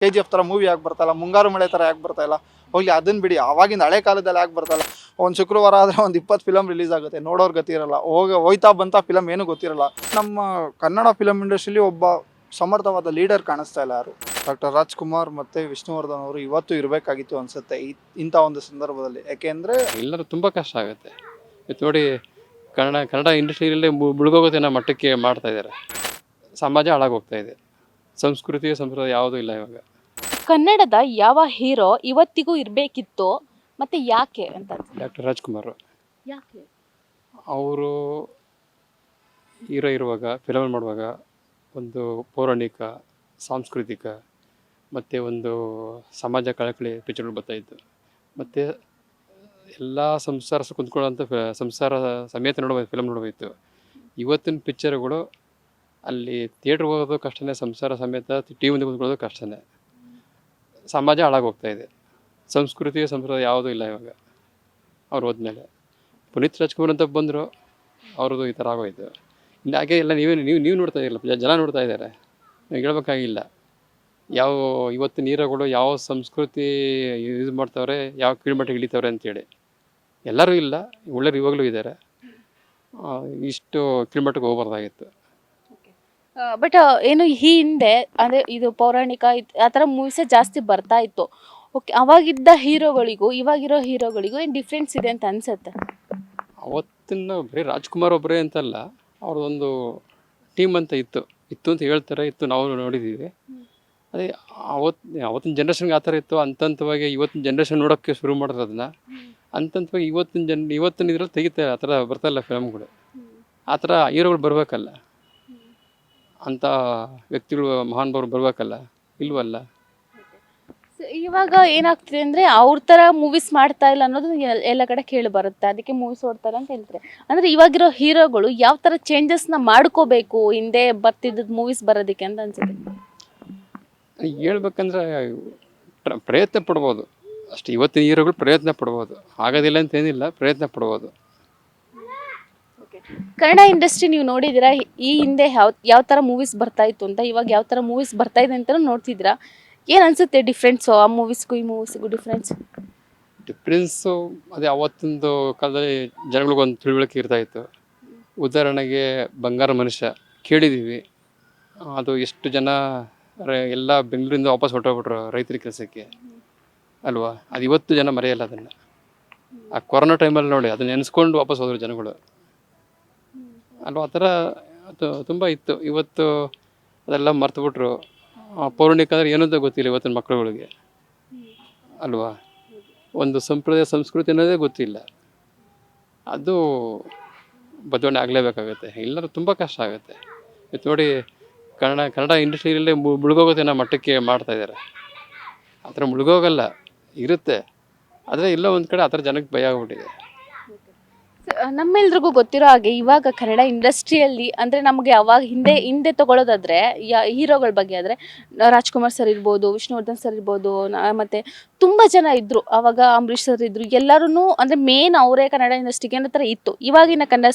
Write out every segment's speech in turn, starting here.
KGF ಥರ movie ಯಾಕೆ ಬರ್ತಾಯಿಲ್ಲ, ಮುಂಗಾರು ಮಳೆ ಥರ ಯಾಕೆ ಬರ್ತಾಯಿಲ್ಲ, ಹೋಗ್ಲಿ ಅದನ್ನು ಬಿಡಿ. ಆವಾಗಿಂದ ಹಳೆ ಕಾಲದಲ್ಲಿ ಯಾಕೆ ಬರ್ತಾಯಿಲ್ಲ. ಒಂದು ಶುಕ್ರವಾರ ಆದರೆ ಒಂದು 20 ಫಿಲಮ್ ರಿಲೀಸ್ ಆಗುತ್ತೆ, ನೋಡೋರು ಗತಿ ಇರಲ್ಲ. ಹೋಯ್ತಾ ಬಂತ ಫಿಲಮ್ ಏನೂ ಗೊತ್ತಿರಲ್ಲ. ನಮ್ಮ ಕನ್ನಡ ಫಿಲಮ್ ಇಂಡಸ್ಟ್ರಿಲಿ ಒಬ್ಬ ಸಮರ್ಥವಾದ ಲೀಡರ್ ಕಾಣಿಸ್ತಾ ಇಲ್ಲ ಯಾರು. ಡಾಕ್ಟರ್ ರಾಜ್ಕುಮಾರ್ ಮತ್ತು ವಿಷ್ಣುವರ್ಧನ್ ಅವರು ಇವತ್ತು ಇರಬೇಕಾಗಿತ್ತು ಅನಿಸುತ್ತೆ ಇಂಥ ಒಂದು ಸಂದರ್ಭದಲ್ಲಿ. ಯಾಕೆಂದರೆ ಎಲ್ಲರೂ ತುಂಬ ಕಷ್ಟ ಆಗುತ್ತೆ. ಇವತ್ತು ನೋಡಿ, ಕನ್ನಡ ಇಂಡಸ್ಟ್ರಿಯಲ್ಲೇ ಮುಳುಗೋಗೋದನ್ನ ಮಟ್ಟಕ್ಕೆ ಮಾಡ್ತಾ ಇದ್ದಾರೆ. ಸಮಾಜ ಹಾಳಾಗೋಗ್ತಾ ಇದೆ. ಸಂಸ್ಕೃತಿ ಸಂಪ್ರದಾಯ ಯಾವುದೂ ಇಲ್ಲ ಇವಾಗ. ಕನ್ನಡದ ಯಾವ ಹೀರೋ ಇವತ್ತಿಗೂ ಇರಬೇಕಿತ್ತು ಮತ್ತೆ ಯಾಕೆ ಅಂತ? ಡಾಕ್ಟರ್ ರಾಜ್ಕುಮಾರ್ ಯಾಕೆ? ಅವರು ಹೀರೋ ಇರುವಾಗ, ಫಿಲಮ್ ಮಾಡುವಾಗ ಒಂದು ಪೌರಾಣಿಕ, ಸಾಂಸ್ಕೃತಿಕ ಮತ್ತು ಒಂದು ಸಮಾಜ ಕಳಕಳಿ ಪಿಕ್ಚರ್ಗಳು ಬರ್ತಾಯಿತ್ತು. ಮತ್ತು ಎಲ್ಲ ಸಂಸಾರ ಕುಂತ್ಕೊಳ್ಳೋಂಥ ಸಂಸಾರ ಸಮೇತ ನೋಡಬೇಕು, ಫಿಲಮ್ ನೋಡಬೇಕು. ಇವತ್ತಿನ ಪಿಕ್ಚರ್ಗಳು ಅಲ್ಲಿ ಥಿಯೇಟ್ರಿಗೆ ಹೋಗೋದು ಕಷ್ಟನೇ, ಸಂಸಾರ ಸಮೇತ ಟಿ ಮುಂದೆ ಕುಂತ್ಕೊಳ್ಳೋದು ಕಷ್ಟನೇ. ಸಮಾಜ ಹಾಳಾಗೋಗ್ತಾ ಇದೆ. ಸಂಸ್ಕೃತಿ ಸಂಪ್ರದಾಯ ಯಾವುದೂ ಇಲ್ಲ ಇವಾಗ. ಅವ್ರು ಹೋದ್ಮೇಲೆ ಪುನೀತ್ ರಾಜ್ಕುಮಾರ್ ಅಂತ ಬಂದರು, ಅವ್ರದ್ದು ಈ ಥರ ಆಗೋಯ್ತು. ಇನ್ನು ಹಾಗೆ ಎಲ್ಲ ನೀವು ನೋಡ್ತಾ ಇರಲಿಲ್ಲ, ಜನ ನೋಡ್ತಾ ಇದ್ದಾರೆ. ನೀವು ಹೇಳ್ಬೇಕಾಗಿಲ್ಲ ಯಾವ ಇವತ್ತಿನ ಹೀರೋಗಳು ಯಾವ ಸಂಸ್ಕೃತಿ ಯೂಸ್ ಮಾಡ್ತಾವ್ರೆ, ಯಾವ ಕೀಳ್ಮಟ್ಟಿಗೆ ಇಳಿತವ್ರೆ ಅಂತೇಳಿ. ಎಲ್ಲರೂ ಇಲ್ಲ, ಒಳ್ಳೆಯರು ಇವಾಗಲೂ ಇದ್ದಾರೆ. ಇಷ್ಟು ಕೀಳ್ಮಟ್ಟಕ್ಕೆ ಹೋಗ್ಬಾರ್ದಾಗಿತ್ತು. ಬಟ್ ಏನು ಈ ಹಿಂದೆ ಅಂದರೆ ಇದು ಪೌರಾಣಿಕ ಆ ಥರ ಮೂವೀಸೇ ಜಾಸ್ತಿ ಬರ್ತಾ ಇತ್ತು. ಓಕೆ, ಅವಾಗಿದ್ದ ಹೀರೋಗಳಿಗೂ ಇವಾಗಿರೋ ಹೀರೋಗಳಿಗೂ ಏನು ಡಿಫ್ರೆನ್ಸ್ ಇದೆ ಅಂತ ಅನ್ಸುತ್ತೆ? ಅವತ್ತಿನ ಬರೀ ರಾಜ್ಕುಮಾರ್ ಒಬ್ಬರೇ ಅಂತಲ್ಲ, ಅವ್ರದ್ದೊಂದು ಟೀಮ್ ಅಂತ ಇತ್ತು ಅಂತ ಹೇಳ್ತಾರೆ. ನಾವು ನೋಡಿದ್ದೀವಿ. ಅದೇ ಅವತ್ತಿನ ಜನ್ರೇಷನ್ಗೆ ಆ ಥರ ಇತ್ತು. ಹಂತವಾಗಿ ಇವತ್ತಿನ ಜನ್ರೇಷನ್ ನೋಡೋಕ್ಕೆ ಶುರು ಮಾಡಿದ್ರು ಅದನ್ನು. ಹಂತವಾಗಿ ಇವತ್ತಿನ ಇದ್ರಲ್ಲಿ ತೆಗಿತಾರೆ. ಆ ಥರ ಬರ್ತಾಯಿಲ್ಲ ಫಿಲಮ್ಗಳು. ಆ ಥರ ಹೀರೋಗಳು ಬರಬೇಕಲ್ಲ, ಅಂಥ ವ್ಯಕ್ತಿಗಳು ಮಹಾನುಭಾವರು ಬರಬೇಕಲ್ಲ, ಇಲ್ವಲ್ಲ. ಇವಾಗ ಏನಾಗ್ತಿದೆ ಅಂದರೆ ಅವ್ರ ಥರ ಮೂವೀಸ್ ಮಾಡ್ತಾ ಇಲ್ಲ ಅನ್ನೋದು ಎಲ್ಲ ಕಡೆ ಕೇಳಿ ಬರುತ್ತೆ. ಅದಕ್ಕೆ ಮೂವೀಸ್ ಓಡ್ತಾರೆ ಅಂತ ಹೇಳ್ತಾರೆ. ಅಂದರೆ ಇವಾಗಿರೋ ಹೀರೋಗಳು ಯಾವ ಥರ ಚೇಂಜಸ್ನ ಮಾಡ್ಕೋಬೇಕು ಹಿಂದೆ ಬರ್ತಿದ್ದದ್ದು ಮೂವೀಸ್ ಬರೋದಕ್ಕೆ ಅಂತ ಅನ್ಸುತ್ತೆ? ಹೇಳ್ಬೇಕಂದ್ರೆ ಪ್ರಯತ್ನ ಪಡ್ಬೋದು ಅಷ್ಟೇ. ಇವತ್ತಿನ ಹೀರೋಗಳು ಪ್ರಯತ್ನ ಪಡ್ಬೋದು, ಆಗೋದಿಲ್ಲ ಅಂತೇನಿಲ್ಲ, ಪ್ರಯತ್ನ ಪಡ್ಬೋದು. ಕನ್ನಡ ಇಂಡಸ್ಟ್ರಿ ನೀವು ನೋಡಿದ್ದೀರಾ, ಈ ಹಿಂದೆ ಯಾವ ಥರ ಮೂವೀಸ್ ಬರ್ತಾ ಇತ್ತು ಅಂತ, ಇವಾಗ ಯಾವ ಥರ ಮೂವೀಸ್ ಬರ್ತಾ ಇದೆ ಅಂತಲೂ ನೋಡ್ತಿದ್ದೀರಾ. ಏನು ಅನಿಸುತ್ತೆ ಡಿಫ್ರೆನ್ಸು ಆ ಮೂವೀಸ್ಗೂ ಈ ಮೂವೀಸ್ಗೂ ಡಿಫ್ರೆನ್ಸು? ಅದೇ ಅವತ್ತೊಂದು ಕಾಲದಲ್ಲಿ ಜನಗಳಿಗೊಂದು ತಿಳುವಳಿಕೆ ಇರ್ತಾಯಿತ್ತು. ಉದಾಹರಣೆಗೆ ಬಂಗಾರ ಮನುಷ್ಯ ಕೇಳಿದ್ದೀವಿ. ಅದು ಎಷ್ಟು ಜನ ಎಲ್ಲ ಬೆಂಗಳೂರಿಂದ ವಾಪಸ್ ಹೊರಟೋಗ್ಬಿಟ್ರು ರೈತರ ಕೆಲಸಕ್ಕೆ ಅಲ್ವಾ. ಅದು ಇವತ್ತು ಜನ ಮರೆಯಲ್ಲ ಅದನ್ನು. ಆ ಕೊರೋನಾ ಟೈಮಲ್ಲಿ ನೋಡಿ, ಅದನ್ನ ನೆನೆಸ್ಕೊಂಡು ವಾಪಸ್ ಹೋದ್ರು ಜನಗಳು ಅಲ್ವಾ. ಆ ಥರ ಅದು ತುಂಬ ಇತ್ತು. ಇವತ್ತು ಅದೆಲ್ಲ ಮರ್ತುಬಿಟ್ರು. ಪೌರಾಣಿಕ ಅಂದರೆ ಏನಂತ ಗೊತ್ತಿಲ್ಲ ಇವತ್ತಿನ ಮಕ್ಕಳುಗಳಿಗೆ ಅಲ್ವಾ. ಒಂದು ಸಂಪ್ರದಾಯ ಸಂಸ್ಕೃತಿ ಅನ್ನೋದೇ ಗೊತ್ತಿಲ್ಲ. ಅದು ಬದಲಾವಣೆ ಆಗಲೇಬೇಕಾಗತ್ತೆ. ಎಲ್ಲರೂ ತುಂಬ ಕಷ್ಟ ಆಗುತ್ತೆ. ಇವತ್ತು ನೋಡಿ, ಕನ್ನಡ ಇಂಡಸ್ಟ್ರಿಯಲ್ಲೇ ಮುಳುಗೋಗೋದನ್ನ ಮಟ್ಟಕ್ಕೆ ಮಾಡ್ತಾ ಇದ್ದಾರೆ. ಆ ಥರ ಮುಳುಗೋಗಲ್ಲ, ಇರುತ್ತೆ. ಆದರೆ ಇಲ್ಲ ಒಂದು ಕಡೆ ಆ ಥರ ಜನಕ್ಕೆ ಭಯ ಆಗ್ಬಿಟ್ಟಿದೆ. ನಮ್ಮೆಲ್ರಿಗೂ ಗೊತ್ತಿರೋ ಹಾಗೆ ಇವಾಗ ಕನ್ನಡ ಇಂಡಸ್ಟ್ರಿಯಲ್ಲಿ ಅಂದರೆ ನಮಗೆ ಅವಾಗ ಹಿಂದೆ ತಗೊಳ್ಳೋದಾದರೆ ಹೀರೋಗಳ ಬಗ್ಗೆ ಆದರೆ ರಾಜ್ಕುಮಾರ್ ಸರ್ ಇರ್ಬೋದು, ವಿಷ್ಣುವರ್ಧನ್ ಸರ್ ಇರ್ಬೋದು, ಮತ್ತು ತುಂಬ ಜನ ಇದ್ದರು. ಆವಾಗ ಅಂಬರೀಷ್ ಸರ್ ಇದ್ದರು. ಎಲ್ಲರೂ ಅಂದರೆ ಮೇನ್ ಅವರೇ ಕನ್ನಡ ಇಂಡಸ್ಟ್ರಿಗೆ ಅನ್ನೋ ಥರ ಇತ್ತು. ಇವಾಗಿನ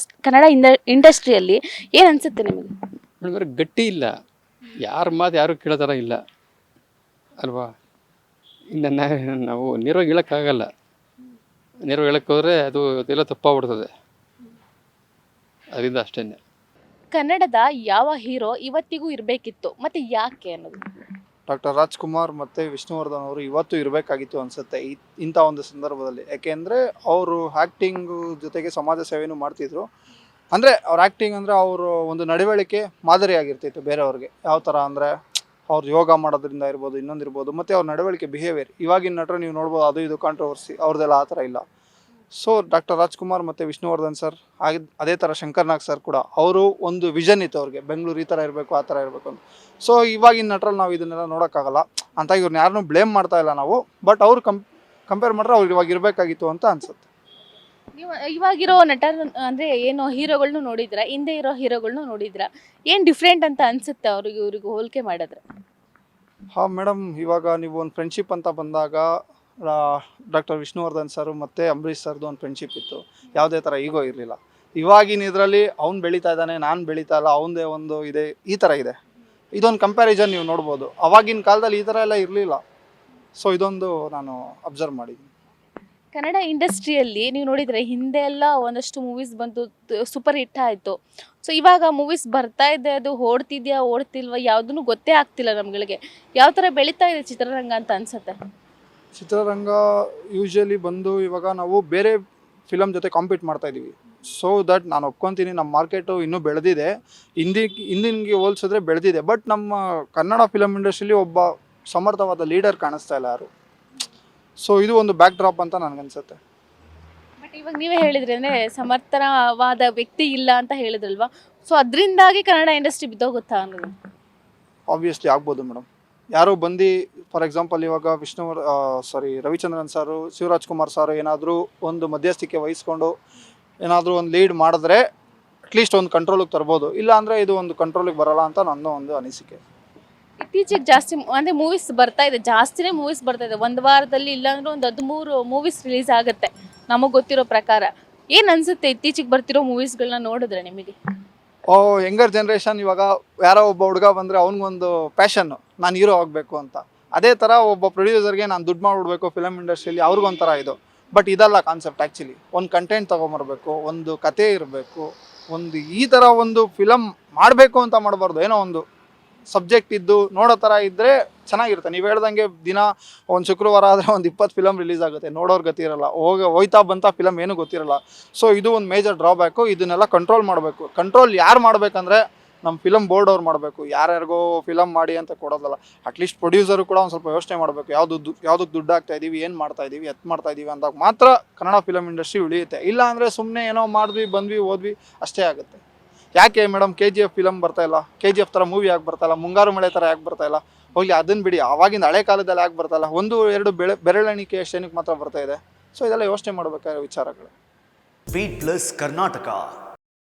ಕನ್ನಡ ಇಂಡಸ್ಟ್ರಿಯಲ್ಲಿ ಏನು ಅನಿಸುತ್ತೆ ನಿಮಗೆ? ನೋಡಿದ್ರೆ ಗಟ್ಟಿ ಇಲ್ಲ, ಯಾರ ಮಾತು ಯಾರು ಕೇಳೋ ಥರ ಇಲ್ಲ ಅಲ್ವಾ. ಇನ್ನು ನಾವು ನೇರವಾಗಿ ಹೇಳೋಕ್ಕಾಗಲ್ಲ. ನೇರವಾಗಿ ಹೇಳಕ್ಕೆ ಹೋದರೆ ಅದು ಎಲ್ಲ ತಪ್ಪಾಗ್ಬಿಡ್ತದೆ. ಅದರಿಂದ ಅಷ್ಟೇ. ಕನ್ನಡದ ಯಾವ ಹೀರೋ ಇವತ್ತಿಗೂ ಇರಬೇಕಿತ್ತು ಮತ್ತು ಯಾಕೆ ಅನ್ನೋದು? ಡಾಕ್ಟರ್ ರಾಜ್ಕುಮಾರ್ ಮತ್ತು ವಿಷ್ಣುವರ್ಧನ್ ಅವರು ಇವತ್ತು ಇರಬೇಕಾಗಿತ್ತು ಅನಿಸುತ್ತೆ ಇಂಥ ಒಂದು ಸಂದರ್ಭದಲ್ಲಿ. ಯಾಕೆಂದರೆ ಅವರು ಆ್ಯಕ್ಟಿಂಗು ಜೊತೆಗೆ ಸಮಾಜ ಸೇವೆನೂ ಮಾಡ್ತಿದ್ರು. ಅಂದರೆ ಅವ್ರ ಆ್ಯಕ್ಟಿಂಗ್ ಅಂದರೆ ಅವರು ಒಂದು ನಡವಳಿಕೆ ಮಾದರಿಯಾಗಿರ್ತಿತ್ತು ಬೇರೆಯವ್ರಿಗೆ. ಯಾವ ಥರ ಅಂದರೆ ಅವ್ರು ಯೋಗ ಮಾಡೋದ್ರಿಂದ ಇರ್ಬೋದು, ಇನ್ನೊಂದಿರ್ಬೋದು, ಮತ್ತು ಅವ್ರ ನಡವಳಿಕೆ ಬಿಹೇವಿಯರ್. ಇವಾಗಿನ ನಟರು ನೀವು ನೋಡ್ಬೋದು, ಅದು ಇದು ಕಾಂಟ್ರವರ್ಸಿ, ಅವ್ರದ್ದೆಲ್ಲ ಆ ಥರ ಇಲ್ಲ. ಸೊ ಡಾಕ್ಟರ್ ರಾಜ್ಕುಮಾರ್ ಮತ್ತು ವಿಷ್ಣುವರ್ಧನ್ ಸರ್ ಅದೇ ಥರ ಶಂಕರ್ನಾಗ್ ಸರ್ ಕೂಡ ಅವರು ಒಂದು ವಿಷನ್ ಇತ್ತು ಅವ್ರಿಗೆ, ಬೆಂಗಳೂರು ಈ ಥರ ಇರಬೇಕು, ಆ ಥರ ಇರಬೇಕು ಅಂತ. ಸೊ ಇವಾಗಿನ ನಟರಲ್ಲಿ ನಾವು ಇದನ್ನೆಲ್ಲ ನೋಡೋಕ್ಕಾಗಲ್ಲ ಅಂತ ಇವ್ರನ್ನ ಯಾರನ್ನೂ ಬ್ಲೇಮ್ ಮಾಡ್ತಾ ಇಲ್ಲ ನಾವು. ಬಟ್ ಅವ್ರು ಕಂಪೇರ್ ಮಾಡಿದ್ರೆ ಅವ್ರು ಇವಾಗ ಇರಬೇಕಾಗಿತ್ತು ಅಂತ ಅನ್ಸುತ್ತೆ. ನೀವು ಇವಾಗಿರೋ ನಟರು ಅಂದರೆ ಏನು ಹೀರೋಗಳ್ನು ನೋಡಿದ್ರ, ಹಿಂದೆ ಇರೋ ಹೀರೋಗಳ್ನು ನೋಡಿದ್ರ, ಏನು ಡಿಫ್ರೆಂಟ್ ಅಂತ ಅನಿಸುತ್ತೆ ಅವ್ರಿಗೆ ಇವ್ರಿಗೆ ಹೋಲಿಕೆ ಮಾಡಿದ್ರೆ? ಹಾಂ ಮೇಡಮ್, ಇವಾಗ ನೀವು ಒಂದು ಫ್ರೆಂಡ್ಶಿಪ್ ಅಂತ ಬಂದಾಗ ಡಾಕ್ಟರ್ ವಿಷ್ಣುವರ್ಧನ್ ಸರ್ ಮತ್ತು ಅಂಬರೀಷ್ ಸರ್ದು ಒಂದು ಫ್ರೆಂಡ್ಶಿಪ್ ಇತ್ತು. ಯಾವುದೇ ಥರ ಈಗೋ ಇರಲಿಲ್ಲ. ಇವಾಗಿನ ಇದರಲ್ಲಿ ಅವ್ನು ಬೆಳೀತಾ ಇದ್ದಾನೆ, ನಾನು ಬೆಳೀತಾ ಇಲ್ಲ, ಅವನದೇ ಒಂದು ಇದೆ, ಈ ಥರ ಇದೆ. ಇದೊಂದು ಕಂಪ್ಯಾರಿಸನ್ ನೀವು ನೋಡ್ಬೋದು. ಅವಾಗಿನ ಕಾಲದಲ್ಲಿ ಈ ಥರ ಎಲ್ಲ ಇರಲಿಲ್ಲ. ಸೊ ಇದೊಂದು ನಾನು ಅಬ್ಸರ್ವ್ ಮಾಡಿದ್ದೀನಿ. ಕನ್ನಡ ಇಂಡಸ್ಟ್ರಿಯಲ್ಲಿ ನೀವು ನೋಡಿದರೆ ಹಿಂದೆ ಎಲ್ಲ ಒಂದಷ್ಟು ಮೂವೀಸ್ ಬಂತು, ಸೂಪರ್ ಹಿಟ್ ಆಯಿತು. ಸೊ ಇವಾಗ ಮೂವೀಸ್ ಬರ್ತಾ ಇದೆ, ಅದು ಓಡ್ತಿದ್ಯಾ ಓಡ್ತಿಲ್ವಾ ಯಾವುದೂ ಗೊತ್ತೇ ಆಗ್ತಿಲ್ಲ ನಮ್ಗಳಿಗೆ. ಯಾವ ಥರ ಬೆಳೀತಾ ಇದೆ ಚಿತ್ರರಂಗ ಅಂತ ಅನ್ಸುತ್ತೆ? ಚಿತ್ರರಂಗ ಯೂಶ್ವಲಿ ಬಂದು ಇವಾಗ ನಾವು ಬೇರೆ ಫಿಲಮ್ ಜೊತೆ ಕಾಂಪೀಟ್ ಮಾಡ್ತಾ ಇದ್ದೀವಿ. ಸೊ ದಟ್ ನಾನು ಒಪ್ಕೊತೀನಿ, ನಮ್ಮ ಮಾರ್ಕೆಟು ಇನ್ನೂ ಬೆಳೆದಿದೆ, ಹಿಂದಿನಿಗೆ ಹೋಲಿಸಿದ್ರೆ ಬೆಳೆದಿದೆ. ಬಟ್ ನಮ್ಮ ಕನ್ನಡ ಫಿಲಮ್ ಇಂಡಸ್ಟ್ರಿಲಿ ಒಬ್ಬ ಸಮರ್ಥವಾದ ಲೀಡರ್ ಕಾಣಿಸ್ತಾ ಇಲ್ಲ ಯಾರು. ಸೊ ಇದು ಒಂದು ಬ್ಯಾಕ್ ಡ್ರಾಪ್ ಅಂತ ನನಗನ್ಸುತ್ತೆ. ಬಟ್ ಇವಾಗ ನೀವೇ ಹೇಳಿದ್ರಿ ಅಂದರೆ ಸಮರ್ಥವಾದ ವ್ಯಕ್ತಿ ಇಲ್ಲ ಅಂತ ಹೇಳಿದ್ರಲ್ವಾ, ಸೊ ಅದರಿಂದಾಗಿ ಕನ್ನಡ ಇಂಡಸ್ಟ್ರಿ ಬಿದ್ದೋಗುತ್ತಾ ಅನ್ನೋದು? ಆಬ್ವಿಯಸ್ಲಿ ಆಗ್ಬೋದು ಮೇಡಮ್. ಯಾರೋ ಬಂದು ಫಾರ್ ಎಕ್ಸಾಂಪಲ್ ಇವಾಗ ರವಿಚಂದ್ರನ್ ಸಾರು, ಶಿವರಾಜ್ ಕುಮಾರ್ ಸಾರು ಏನಾದರೂ ಒಂದು ಮಧ್ಯಸ್ಥಿಕೆ ವಹಿಸ್ಕೊಂಡು ಏನಾದರೂ ಒಂದು ಲೀಡ್ ಮಾಡಿದ್ರೆ ಅಟ್ಲೀಸ್ಟ್ ಒಂದು ಕಂಟ್ರೋಲಿಗೆ ತರ್ಬೋದು. ಇಲ್ಲ ಅಂದರೆ ಇದು ಒಂದು ಕಂಟ್ರೋಲಿಗೆ ಬರಲ್ಲ ಅಂತ ನನ್ನ ಒಂದು ಅನಿಸಿಕೆ. ಇತ್ತೀಚೆಗೆ ಜಾಸ್ತಿ ಅಂದರೆ ಮೂವೀಸ್ ಬರ್ತಾ ಇದೆ, ಜಾಸ್ತಿನೇ ಮೂವೀಸ್ ಬರ್ತಾ ಇದೆ. ಒಂದು ವಾರದಲ್ಲಿ ಇಲ್ಲಾಂದ್ರೆ ಒಂದು 13 ಮೂವೀಸ್ ರಿಲೀಸ್ ಆಗುತ್ತೆ ನಮಗೆ ಗೊತ್ತಿರೋ ಪ್ರಕಾರ. ಏನು ಅನಿಸುತ್ತೆ ಇತ್ತೀಚೆಗೆ ಬರ್ತಿರೋ ಮೂವೀಸ್ಗಳನ್ನ ನೋಡಿದ್ರೆ ನಿಮಗೆ? ಯಂಗರ್ ಜನ್ರೇಷನ್ ಇವಾಗ ಯಾರೋ ಒಬ್ಬ ಹುಡುಗ ಬಂದರೆ ಅವ್ನಿಗೊಂದು ಪ್ಯಾಷನ್ನು, ನಾನು ಹೀರೋ ಆಗಬೇಕು ಅಂತ. ಅದೇ ಥರ ಒಬ್ಬ ಪ್ರೊಡ್ಯೂಸರ್ಗೆ ನಾನು ದುಡ್ಡು ಮಾಡಿಬಿಡ್ಬೇಕು ಫಿಲಮ್ ಇಂಡಸ್ಟ್ರಿಯಲ್ಲಿ, ಅವ್ರಿಗೊಂಥರ ಇದು. ಬಟ್ ಇದಲ್ಲ ಕಾನ್ಸೆಪ್ಟ್. ಆ್ಯಕ್ಚುಲಿ ಒಂದು ಕಂಟೆಂಟ್ ತೊಗೊಂಬರ್ಬೇಕು, ಒಂದು ಕತೆ ಇರಬೇಕು, ಒಂದು ಈ ಥರ ಒಂದು ಫಿಲಮ್ ಮಾಡಬೇಕು ಅಂತ ಮಾಡಬಾರ್ದು. ಏನೋ ಒಂದು ಸಬ್ಜೆಕ್ಟ್ ಇದ್ದು ನೋಡೋ ಥರ ಇದ್ದರೆ ಚೆನ್ನಾಗಿರುತ್ತೆ. ನೀವು ಹೇಳ್ದಂಗೆ ದಿನ ಒಂದು ಶುಕ್ರವಾರ ಆದರೆ ಒಂದು 20 ಫಿಲಮ್ ರಿಲೀಸ್ ಆಗುತ್ತೆ, ನೋಡೋರು ಗತಿ ಇರಲ್ಲ, ಹೋಯ್ತಾ ಬಂತ ಫಿಲಮ್ ಏನೂ ಗೊತ್ತಿರಲ್ಲ. ಸೊ ಇದು ಒಂದು ಮೇಜರ್ ಡ್ರಾಬ್ಯಾಕು. ಇದನ್ನೆಲ್ಲ ಕಂಟ್ರೋಲ್ ಮಾಡಬೇಕು. ಕಂಟ್ರೋಲ್ ಯಾರು ಮಾಡಬೇಕಂದ್ರೆ ನಮ್ಮ ಫಿಲಮ್ ಬೋರ್ಡ್ ಅವ್ರು ಮಾಡಬೇಕು. ಯಾರ್ಯಾರಿಗೋ ಫಿಲಮ್ ಮಾಡಿ ಅಂತ ಕೊಡೋದಲ್ಲ. ಅಟ್ಲೀಸ್ಟ್ ಪ್ರೊಡ್ಯೂಸರು ಕೂಡ ಒಂದು ಸ್ವಲ್ಪ ಯೋಚನೆ ಮಾಡಬೇಕು. ಯಾವುದಕ್ಕೆ ದುಡ್ಡು ಹಾಕ್ತಾ ಇದ್ದೀವಿ, ಏನು ಮಾಡ್ತಾ ಇದ್ದೀವಿ, ಮಾಡ್ತಾ ಇದ್ದೀವಿ ಅಂದಾಗ ಮಾತ್ರ ಕನ್ನಡ ಫಿಲಮ್ ಇಂಡಸ್ಟ್ರಿ ಉಳಿಯುತ್ತೆ. ಇಲ್ಲ ಅಂದರೆ ಸುಮ್ಮನೆ ಏನೋ ಮಾಡಿದ್ವಿ ಬಂದ್ವಿ ಹೋದ್ವಿ ಅಷ್ಟೇ ಆಗುತ್ತೆ. ಯಾಕೆ ಮೇಡಮ್ KGF ಫಿಲಮ್ ಬರ್ತಾಯಿಲ್ಲ, KGF ಥರ ಮೂವಿ ಯಾಕೆ ಬರ್ತಾಯಿಲ್ಲ, ಮುಂಗಾರು ಮಳೆ ಥರ ಯಾಕೆ ಬರ್ತಾಯಿಲ್ಲ? ಹೋಗಲಿ ಅದನ್ನು ಬಿಡಿ, ಆವಾಗಿಂದ ಹಳೆ ಕಾಲದಲ್ಲಿ ಯಾಕೆ ಬರ್ತಾಯಿಲ್ಲ? 1-2 ಬೆರಳೆಣಿಕೆ ಅಷ್ಟೇನಕ್ಕೆ ಮಾತ್ರ ಬರ್ತಾಯಿದೆ. ಸೊ ಇದೆಲ್ಲ ಯೋಚನೆ ಮಾಡಬೇಕಾಗಿರೋ ವಿಚಾರಗಳು. Beat plus Karnataka.